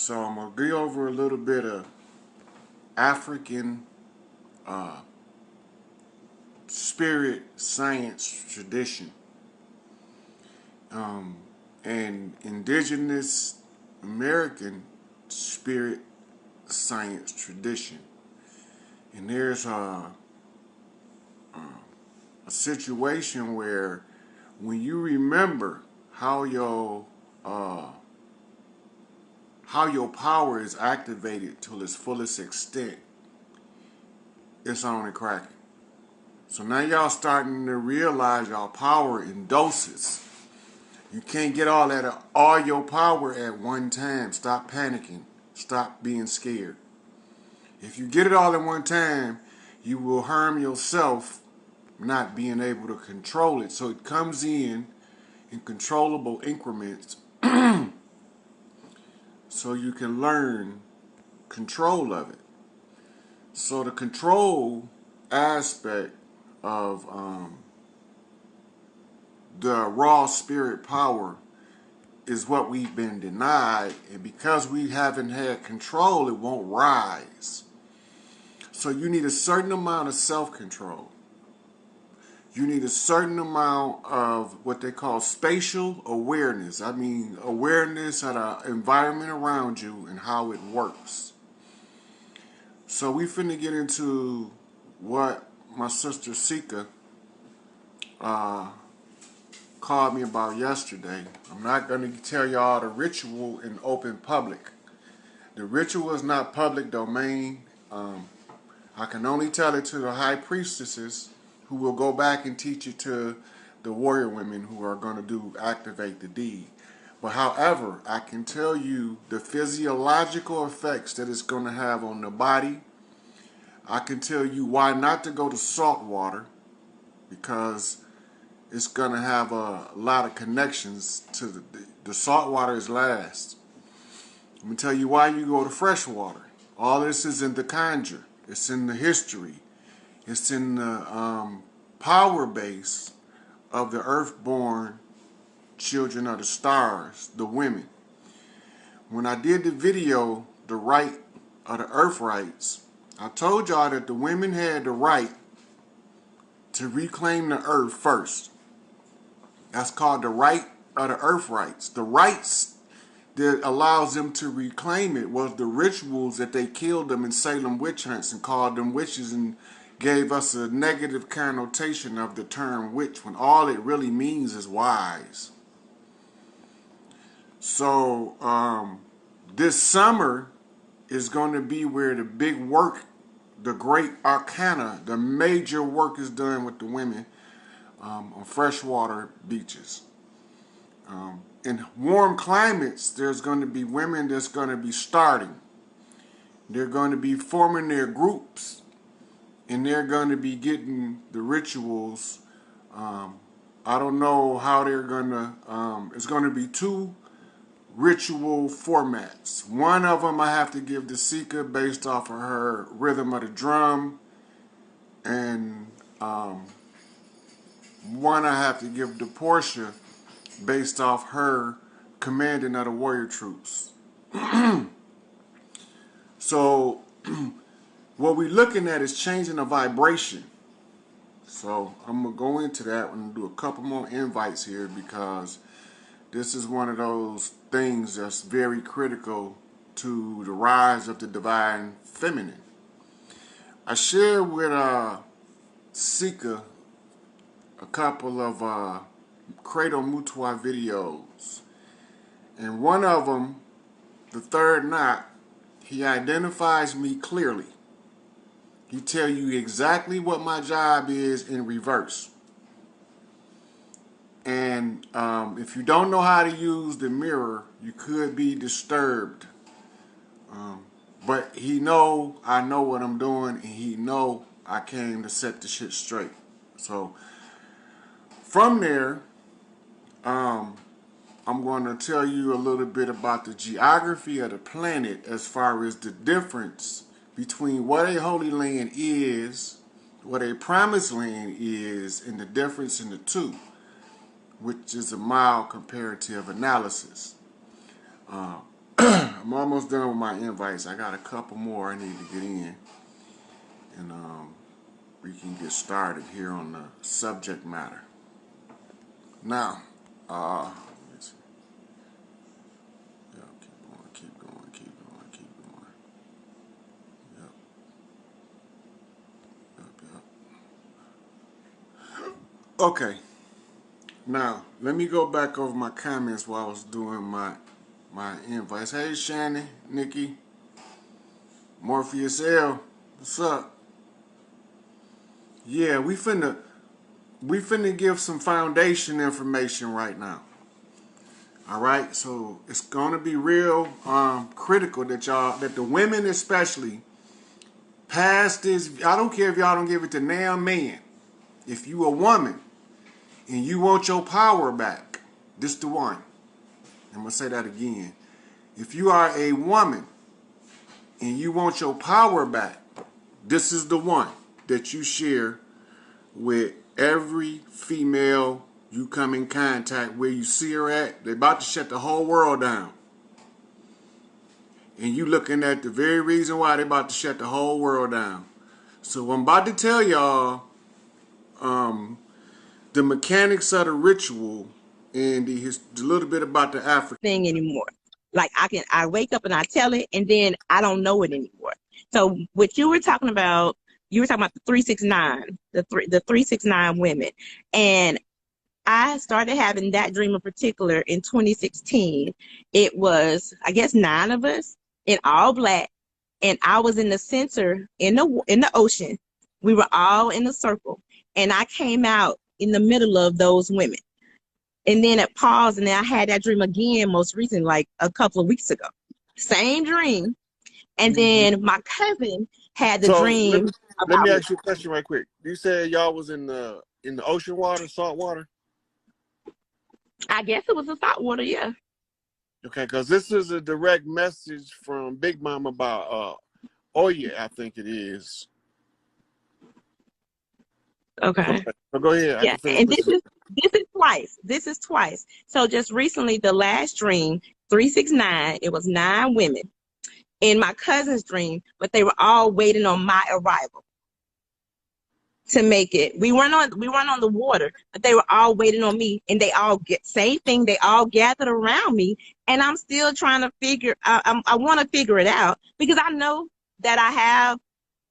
So I'm going to go over a little bit of African spirit science tradition and indigenous American spirit science tradition. And there's a situation where when you remember how your power is activated to its fullest extent, it's on and cracking. So now y'all starting to realize y'all power in doses. You can't get all your power at one time. Stop panicking. Stop being scared. If you get it all at one time, you will harm yourself not being able to control it. So it comes in controllable increments so you can learn control of it. So the control aspect of the raw spirit power is what we've been denied, and because we haven't had control, it won't rise. So you need a certain amount of self-control. You need a certain amount of what they call spatial awareness. I mean awareness of the environment around you and how it works. So we finna get into what my sister Sika called me about yesterday. I'm not going to tell y'all the ritual in open public. The ritual is not public domain. I can only tell it to the high priestesses who will go back and teach it to the warrior women who are going to activate the deed. But however, I can tell you the physiological effects that it's going to have on the body. I can tell you why not to go to salt water, because it's going to have a lot of connections to the salt water is last. Let me tell you why you go to fresh water. All this is in the conjure. It's in the history. It's in the power base of the earth-born children of the stars, the women. When I did the video, The Right of the Earth Rights, I told y'all that the women had the right to reclaim the earth first. That's called the right of the earth rights. The rights that allows them to reclaim it was the rituals that they killed them in Salem witch hunts and called them witches and gave us a negative connotation of the term witch when all it really means is wise. So this summer is going to be where the big work, the great arcana, the major work is done with the women on freshwater beaches. In warm climates, there's going to be women that's going to be starting. They're going to be forming their groups, and they're going to be getting the rituals. I don't know how they're going to, it's going to be two ritual formats. One of them I have to give to Sika based off of her rhythm of the drum, and one I have to give to Portia based off her commanding of the warrior troops. So what we're looking at is changing the vibration. So I'm going to go into that and do a couple more invites here, because this is one of those things that's very critical to the rise of the divine feminine. I shared with Sika a couple of Credo Mutua videos. And one of them, the third knot, he identifies me clearly. He tell you exactly what my job is in reverse. And if you don't know how to use the mirror, you could be disturbed. But he know I know what I'm doing, and he know I came to set the shit straight. So from there, I'm going to tell you a little bit about the geography of the planet as far as the difference between what a holy land is, what a promised land is, and the difference in the two, which is a mild comparative analysis. I'm almost done with my invites. I got a couple more I need to get in, and we can get started here on the subject matter. Now, let's see. Yeah, keep going. Yep, yep. Okay. Now, let me go back over my comments while I was doing my invites. Hey, Shannon, Nikki, Morpheus L, what's up? Yeah, we finna give some foundation information right now. All right, so it's gonna be real critical that that the women especially pass this. I don't care if y'all don't give it to now man. If you a woman and you want your power back, this the one. I'm gonna say that again. If you are a woman and you want your power back, this is the one that you share with every female you come in contact where you see her at. They're about to shut the whole world down. And you looking at the very reason why they're about to shut the whole world down. So I'm about to tell y'all the mechanics of the ritual and the little bit about the African thing anymore. Like I wake up and I tell it, and then I don't know it anymore. So what you were talking about the 369, the 369 women, and I started having that dream in particular in 2016. It was, I guess, 9 of us in all black, and I was in the center in the ocean. We were all in a circle, and I came out in the middle of those women. And then it paused, and then I had that dream again most recently, like a couple of weeks ago. Same dream. And then my cousin had the dream. Let me ask you a question right quick. You said y'all was in the ocean water, salt water? I guess it was the salt water, yeah. Okay, because this is a direct message from Big Mama about Oya, I think it is. Okay. So go ahead. Yeah, and this is twice. So just recently, the last dream, 369, it was 9 women in my cousin's dream, but they were all waiting on my arrival to make it. We weren't on the water, but they were all waiting on me, and they all same thing. They all gathered around me, and I'm still trying to figure. I want to figure it out because I know that I have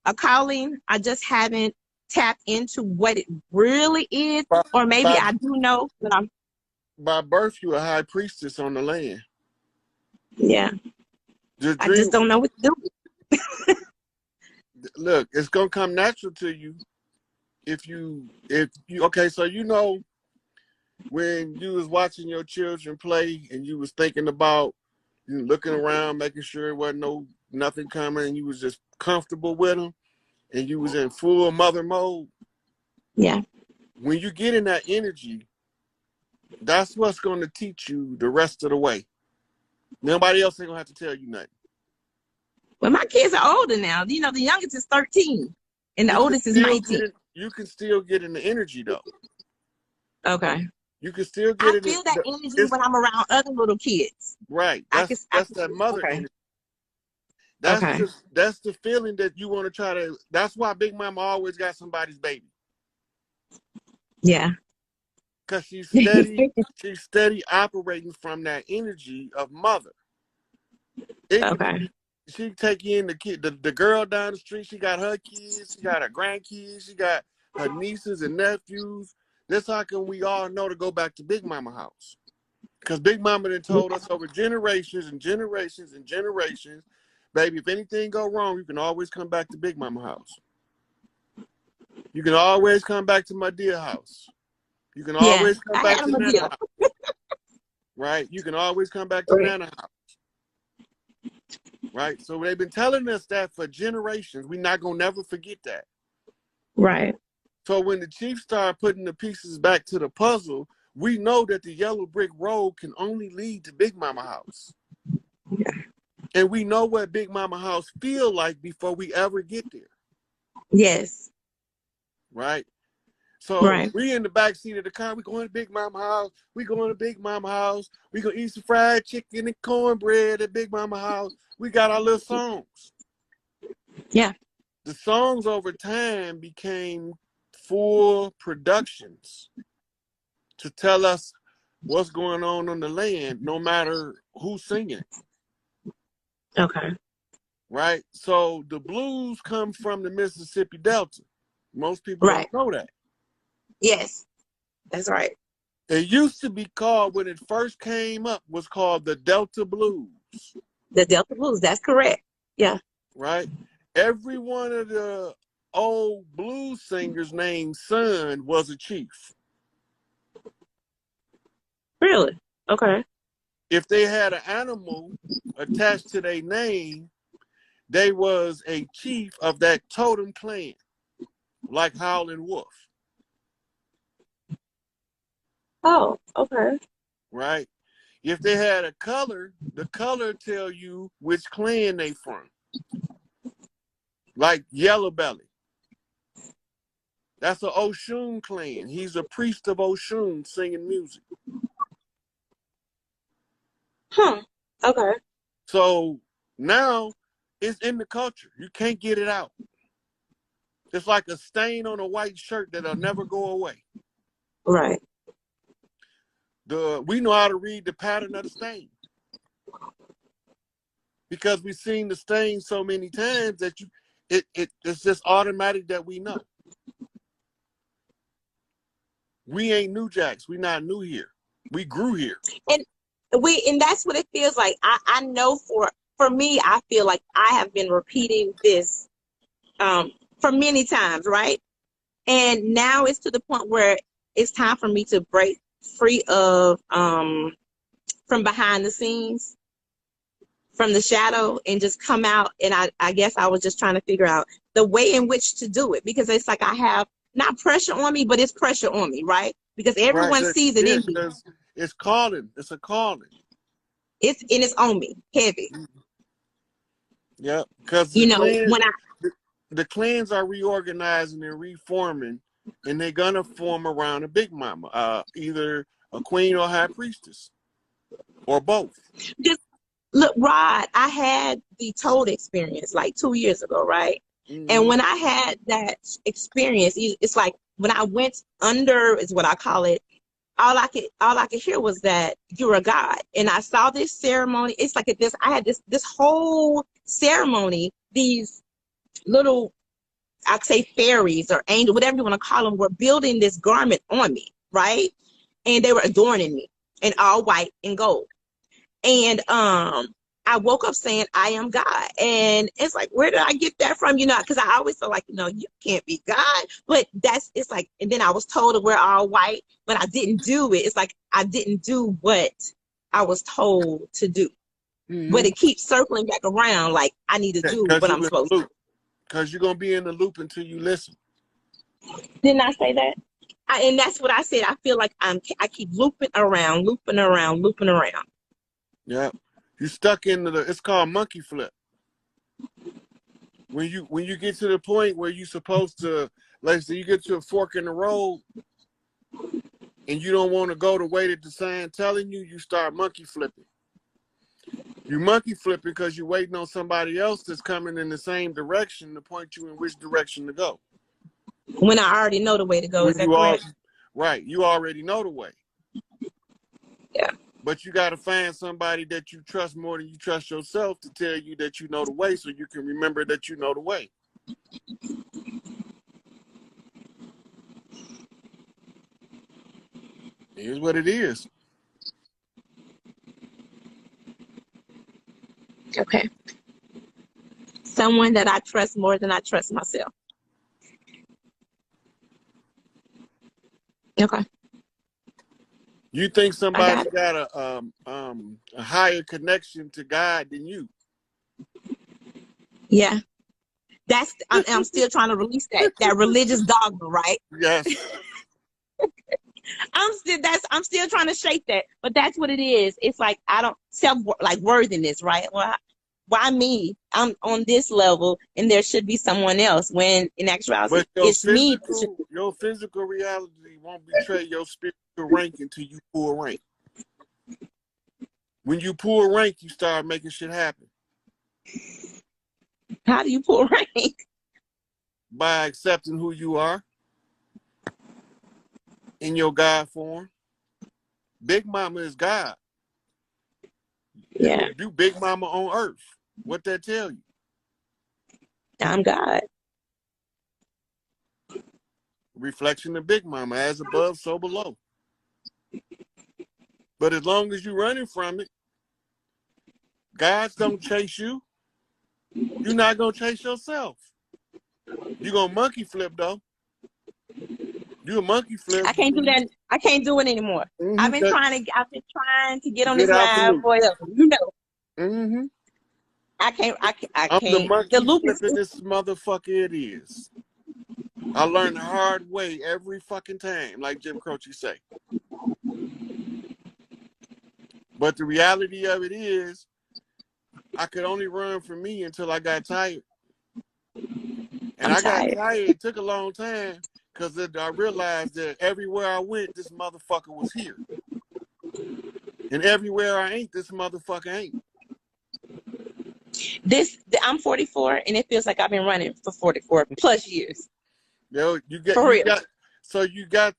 a calling. I just haven't tapped into what it really is, or maybe I do know, but I'm by birth you a high priestess on the land. Yeah, I just don't know what to do. Look, it's gonna come natural to you if you okay. So you know when you was watching your children play and you was thinking about looking around, making sure it wasn't nothing coming, and you was just comfortable with them. And you was in full mother mode. Yeah. When you get in that energy, that's what's going to teach you the rest of the way. Nobody else ain't going to have to tell you nothing. Well, my kids are older now. You know, the youngest is 13 and the oldest is 19. You can still get in the energy, though. Okay. You can still get it. I feel that energy when I'm around other little kids. Right. That's that mother energy. That's the feeling that you want to try to. That's why Big Mama always got somebody's baby. Yeah. Because she's steady. She's steady operating from that energy of mother. She take in the girl down the street. She got her kids. She got her grandkids. She got her nieces and nephews. That's how can we all know to go back to Big Mama house. Because Big Mama done told us over generations and generations and generations, baby, if anything go wrong, you can always come back to Big Mama house. You can always come back to my dear house. You can always come back to Nana house. Right? You can always come back to Nana house. Right? So they've been telling us that for generations. We're not going to never forget that. Right. So when the chief started putting the pieces back to the puzzle, we know that the yellow brick road can only lead to Big Mama house. Yeah. And we know what Big Mama house feel like before we ever get there. Yes. Right? So Right. we in the back seat of the car. We going to Big Mama house. We going to Big Mama house. We gonna eat some fried chicken and cornbread at Big Mama house. We got our little songs. Yeah. The songs over time became full productions to tell us what's going on the land, no matter who's singing. Okay. Right? So the blues come from the Mississippi Delta. Most people Right. don't know that. Yes, that's right. It used to be called, when it first came up, was called the Delta Blues. The Delta Blues. That's correct. Yeah. Right? Every one of the old blues singers named Son was a chief. Really? Okay. If they had an animal attached to their name, they was a chief of that totem clan, like Howlin' Wolf. Oh, okay. Right? If they had a color, the color tell you which clan they from. Like Yellow Belly. That's an Oshun clan. He's a priest of Oshun singing music. Huh. Okay. So now it's in the culture. You can't get it out. It's like a stain on a white shirt that'll never go away. Right. We know how to read the pattern of the stain. Because we've seen the stain so many times that it's just automatic that we know. We ain't new jacks. We not new here. We grew here. And that's what it feels like. I know for me, I feel like I have been repeating this for many times, right? And now it's to the point where it's time for me to break free of from behind the scenes, from the shadow, and just come out. And I guess I was just trying to figure out the way in which to do it, because it's like I have not pressure on me, but it's pressure on me, right? Because everyone sees it in me. It's calling. It's a calling. It's on me, heavy. Yeah, because the clans are reorganizing and reforming, and they're gonna form around a Big Mama, either a queen or high priestess, or both. Just look, Rod, I had the Toad experience like 2 years ago, right? Mm-hmm. And when I had that experience, it's like when I went under, is what I call it. All I could hear was that you're a god, and I saw this ceremony. It's like I had this whole ceremony. These little, I'd say fairies or angels, whatever you want to call them, were building this garment on me, right? And they were adorning me in all white and gold. And I woke up saying, I am God. And it's like, where did I get that from? Because I always feel like, you can't be God. But it's like, and then I was told to wear all white, but I didn't do it. It's like I didn't do what I was told to do. Mm-hmm. But it keeps circling back around, like I need to do what I'm supposed to. Because you're going to be in the loop until you listen. Didn't I say that? And that's what I said. I feel like I keep looping around. Yeah. You're stuck it's called monkey flip. When you get to the point where you're supposed to, like say you get to a fork in the road and you don't want to go the way that the sign telling you, you start monkey flipping. You monkey flipping because you're waiting on somebody else that's coming in the same direction to point you in which direction to go. When I already know the way to go, is that correct? Right, you already know the way. Yeah. But you got to find somebody that you trust more than you trust yourself to tell you that you know the way, so you can remember that you know the way. Here's what it is. Okay. Someone that I trust more than I trust myself. Okay. You think somebody got a higher connection to God than you? Yeah. I'm still trying to release that religious dogma, right? Yes. I'm still trying to shake that, but that's what it is. It's like I don't worthiness, right? Well, why me? I'm on this level, and there should be someone else. When in actuality, But it's me. your physical reality won't betray your spiritual rank until you pull rank. When you pull rank, you start making shit happen. How do you pull rank? By accepting who you are in your God form. Big Mama is God. Yeah, You Big Mama on earth. What that tell you? I'm God. Reflection of Big Mama, as above, so below. But as long as you're running from it, gods don't chase you. You're not going to chase yourself. You're going to monkey flip, though. You a monkey flip. I can't do that. I can't do it anymore. I've been trying to get on this live forever. You know. Mm-hmm. I can't. I'm the monkey The loop is. this motherfucker it is. I learn the hard way every fucking time, like Jim Croce say. But the reality of it is, I could only run from me until I got tired. And I got tired. It took a long time because I realized that everywhere I went, this motherfucker was here. And everywhere I ain't, this motherfucker ain't. I'm 44, and it feels like I've been running for 44 plus years. Yo, you got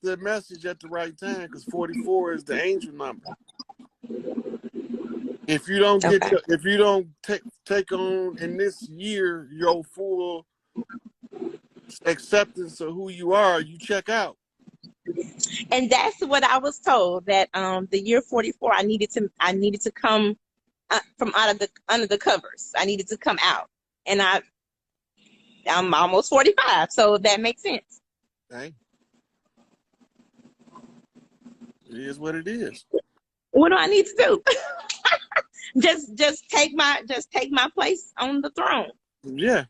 the message at the right time, because 44 is the angel number. If you don't take on in this year your full acceptance of who you are, you check out. And that's what I was told, that the year 44, I needed to come from under the covers. I needed to come out, and I'm almost 45, so that makes sense. Hey, it is what it is. What do I need to do? just take my place on the throne. Yeah,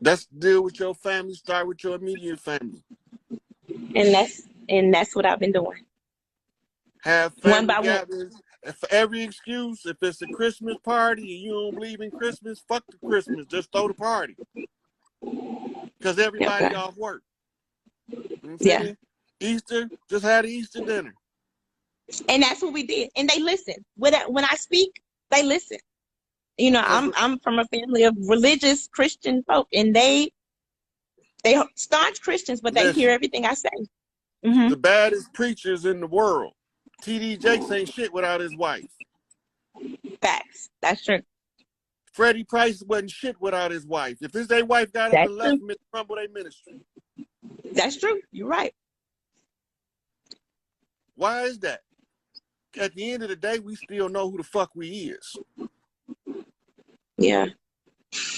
let's deal with your family. Start with your immediate family, and that's what I've been doing. Have family gatherings. For every excuse, if it's a Christmas party and you don't believe in Christmas, fuck the Christmas. Just throw the party. Because everybody off work. You know what I'm saying? Easter, just had an Easter dinner. And that's what we did. And they listen. When I speak, they listen. You know, I'm from a family of religious Christian folk, and they staunch Christians, but they hear everything I say. Mm-hmm. The baddest preachers in the world. T.D. Jakes ain't shit without his wife. Facts. That's true. Freddie Price wasn't shit without his wife. If his wife got up and left him, it crumbled their ministry. That's true. You're right. Why is that? At the end of the day, we still know who the fuck we is. Yeah.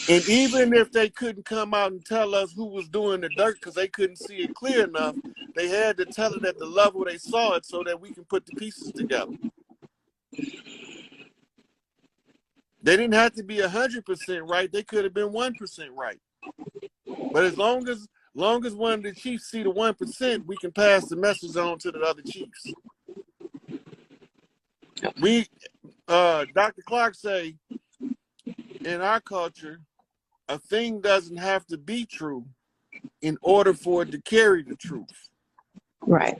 And even if they couldn't come out and tell us who was doing the dirt because they couldn't see it clear enough, they had to tell it at the level they saw it so that we can put the pieces together. They didn't have to be 100% right. They could have been 1% right. But as long as one of the chiefs see the 1%, we can pass the message on to the other chiefs. Dr. Clark say, in our culture, a thing doesn't have to be true in order for it to carry the truth. Right.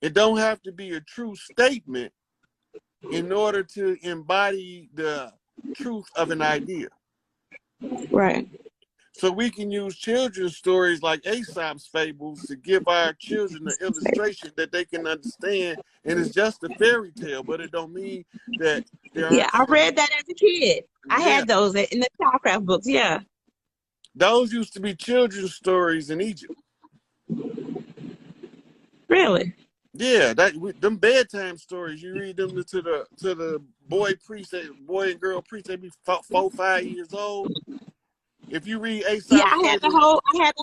It don't have to be a true statement in order to embody the truth of an idea. Right. So we can use children's stories like Aesop's fables to give our children an illustration that they can understand, and it's just a fairy tale, but it don't mean that there aren't. I read that as a kid. I had those in the childcraft books. Yeah. Those used to be children's stories in Egypt. Really? Yeah, them bedtime stories. You read them to the boy and girl priest. They be 4, 5 years old. If you read Aesop, I had the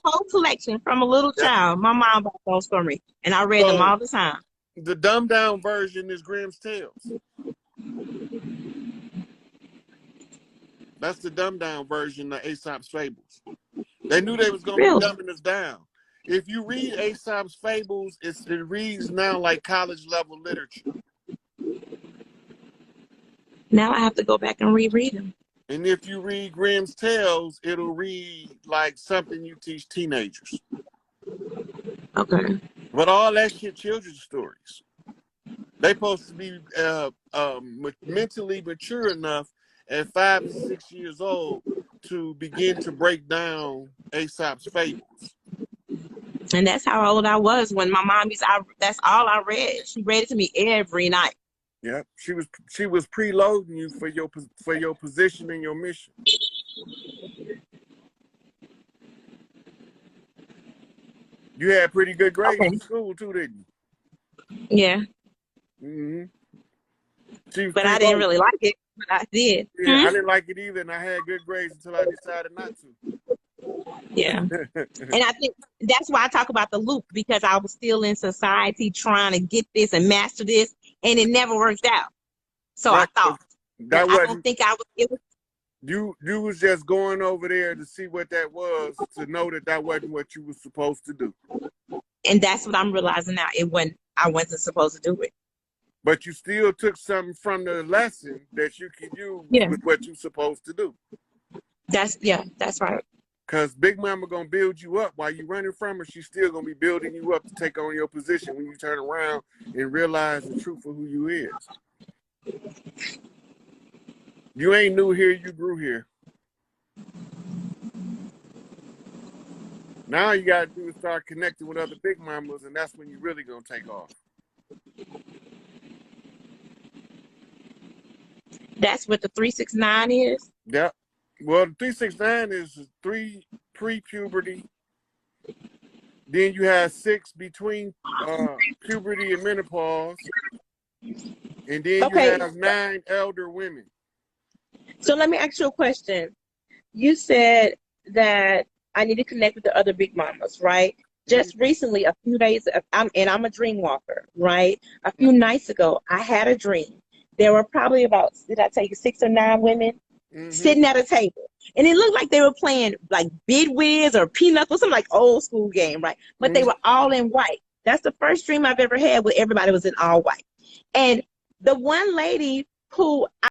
whole collection from a little child. My mom bought those for me, and I read them all the time. The dumbed down version is Grimm's Tales. That's the dumbed down version of Aesop's fables. They knew they was gonna be dumbing us down. If you read Aesop's fables, it reads now like college level literature. Now I have to go back and reread them. And if you read Grimm's Tales, it'll read like something you teach teenagers. Okay. But all that shit, children's stories. They supposed to be mentally mature enough at 5 and 6 years old to begin to break down Aesop's fables. And that's how old I was when my mom that's all I read. She read it to me every night. Yeah, she was preloading you for your position and your mission. You had pretty good grades in school too, didn't you? Yeah. But I didn't really like it, but I did. Yeah, I didn't like it either, and I had good grades until I decided not to. Yeah. And I think that's why I talk about the loop, because I was still in society trying to get this and master this, and it never worked out. So I thought. I don't think I was. It was. You was just going over there to see what that was, to know that wasn't what you was supposed to do. And that's what I'm realizing now. I wasn't supposed to do it. But you still took something from the lesson that you can use with what you're supposed to do. That's right. Because Big Mama gonna build you up while you running from her. She's still gonna be building you up to take on your position when you turn around and realize the truth of who you is. You ain't new here, you grew here. Now you gotta do is start connecting with other Big Mamas, and that's when you really gonna take off. That's what the 369 is? Yeah. Well, the 369 is 3 pre-puberty. Then you have 6 between puberty and menopause. And then you have 9 elder women. So let me ask you a question. You said that I need to connect with the other Big Mamas, right? Just recently, a few days, I'm a dream walker, right? A few nights ago, I had a dream. There were probably about, did I tell you, 6 or 9 women sitting at a table. And it looked like they were playing like Bid Whiz or Pinochle, some like old school game, right? But they were all in white. That's the first dream I've ever had where everybody was in all white. And the one lady who